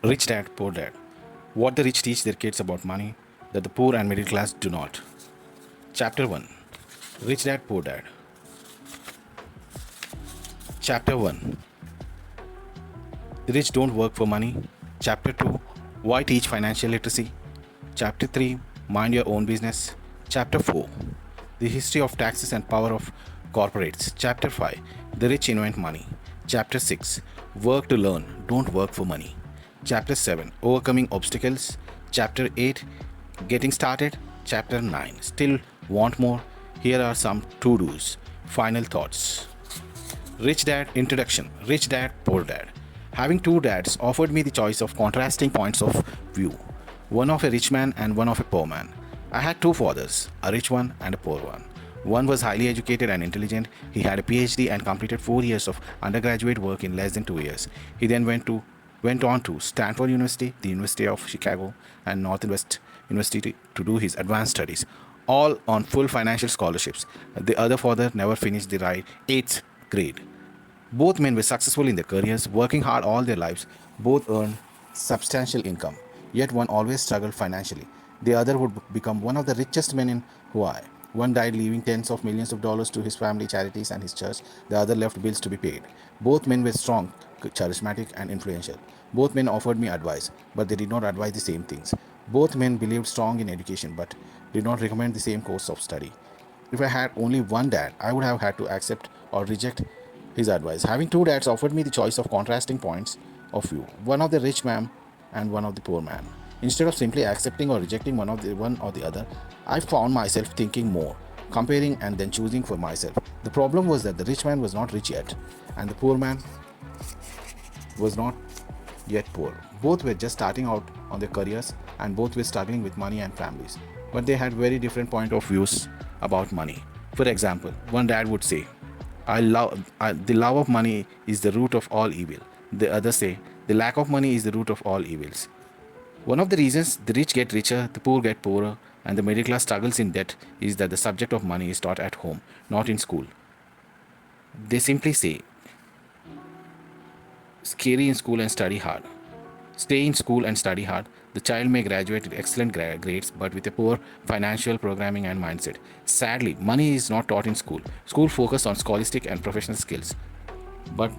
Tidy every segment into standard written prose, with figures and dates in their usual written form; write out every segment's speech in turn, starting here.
Rich Dad, Poor Dad. What the rich teach their kids about money that the poor and middle class do not. Chapter 1. Rich Dad, Poor Dad. Chapter 1. The rich don't work for money. Chapter 2. Why teach financial literacy? Chapter 3. Mind your own business. Chapter 4. The history of taxes and power of corporates. Chapter 5. The rich invent money. Chapter 6. Work to learn, don't work for money. Chapter 7. Overcoming obstacles. Chapter 8. Getting started. Chapter 9. Still want more? Here are some to-dos. Final thoughts. Rich Dad Introduction. Rich Dad, Poor Dad. Having two dads offered me the choice of contrasting points of view, one of a rich man and one of a poor man. I had two fathers, a rich one and a poor one. One was highly educated and intelligent. He had a PhD and completed 4 years of undergraduate work in less than 2 years. He then went on to Stanford University, the University of Chicago, and Northwest University to do his advanced studies, all on full financial scholarships. The other father never finished the 8th grade. Both men were successful in their careers, working hard all their lives. Both earned substantial income. Yet one always struggled financially. The other would become one of the richest men in Hawaii. One died leaving tens of millions of dollars to his family, charities, and his church. The other left bills to be paid. Both men were strong, charismatic, and influential. Both men offered me advice, but they did not advise the same things. Both men believed strong in education, but did not recommend the same course of study. If I had only one dad, I would have had to accept or reject his advice. Having two dads offered me the choice of contrasting points of view, one of the rich man and one of the poor man. Instead of simply accepting or rejecting one or the other, I found myself thinking more, comparing and then choosing for myself. The problem was that the rich man was not rich yet, and the poor man was not yet poor. Both were just starting out on their careers, and both were struggling with money and families. But they had very different point of views about money. For example, one dad would say, the love of money is the root of all evil. The other say, the lack of money is the root of all evils. One of the reasons the rich get richer, the poor get poorer, and the middle class struggles in debt is that the subject of money is taught at home, not in school. They simply say, scary in school and study hard. Stay in school and study hard. The child may graduate with excellent grades but with a poor financial programming and mindset. Sadly, money is not taught in school. School focus on scholastic and professional skills, but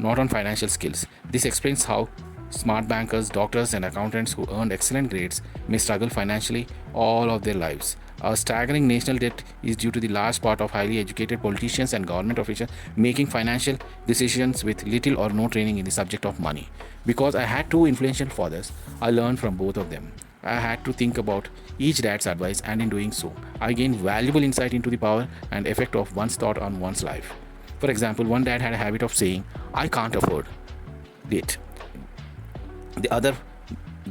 not on financial skills. This explains how smart bankers, doctors, and accountants who earned excellent grades may struggle financially all of their lives. Our staggering national debt is due to the large part of highly educated politicians and government officials making financial decisions with little or no training in the subject of money. Because I had two influential fathers, I learned from both of them. I had to think about each dad's advice, and in doing so, I gained valuable insight into the power and effect of one's thought on one's life. For example, one dad had a habit of saying, "I can't afford it." The other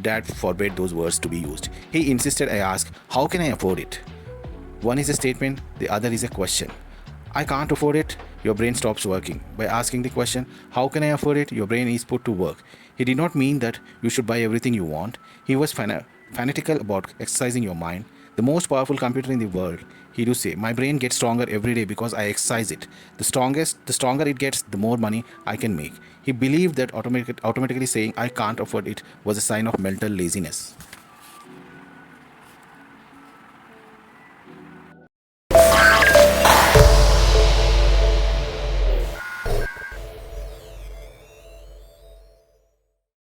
dad forbade those words to be used. He insisted I ask, "How can I afford it?" One is a statement, the other is a question. I can't afford it, your brain stops working. By asking the question, how can I afford it, your brain is put to work. He did not mean that you should buy everything you want. He was fanatical about exercising your mind. The most powerful computer in the world, he do say, my brain gets stronger every day because I exercise it. The stronger it gets, the more money I can make. He believed that automatically saying I can't afford it was a sign of mental laziness.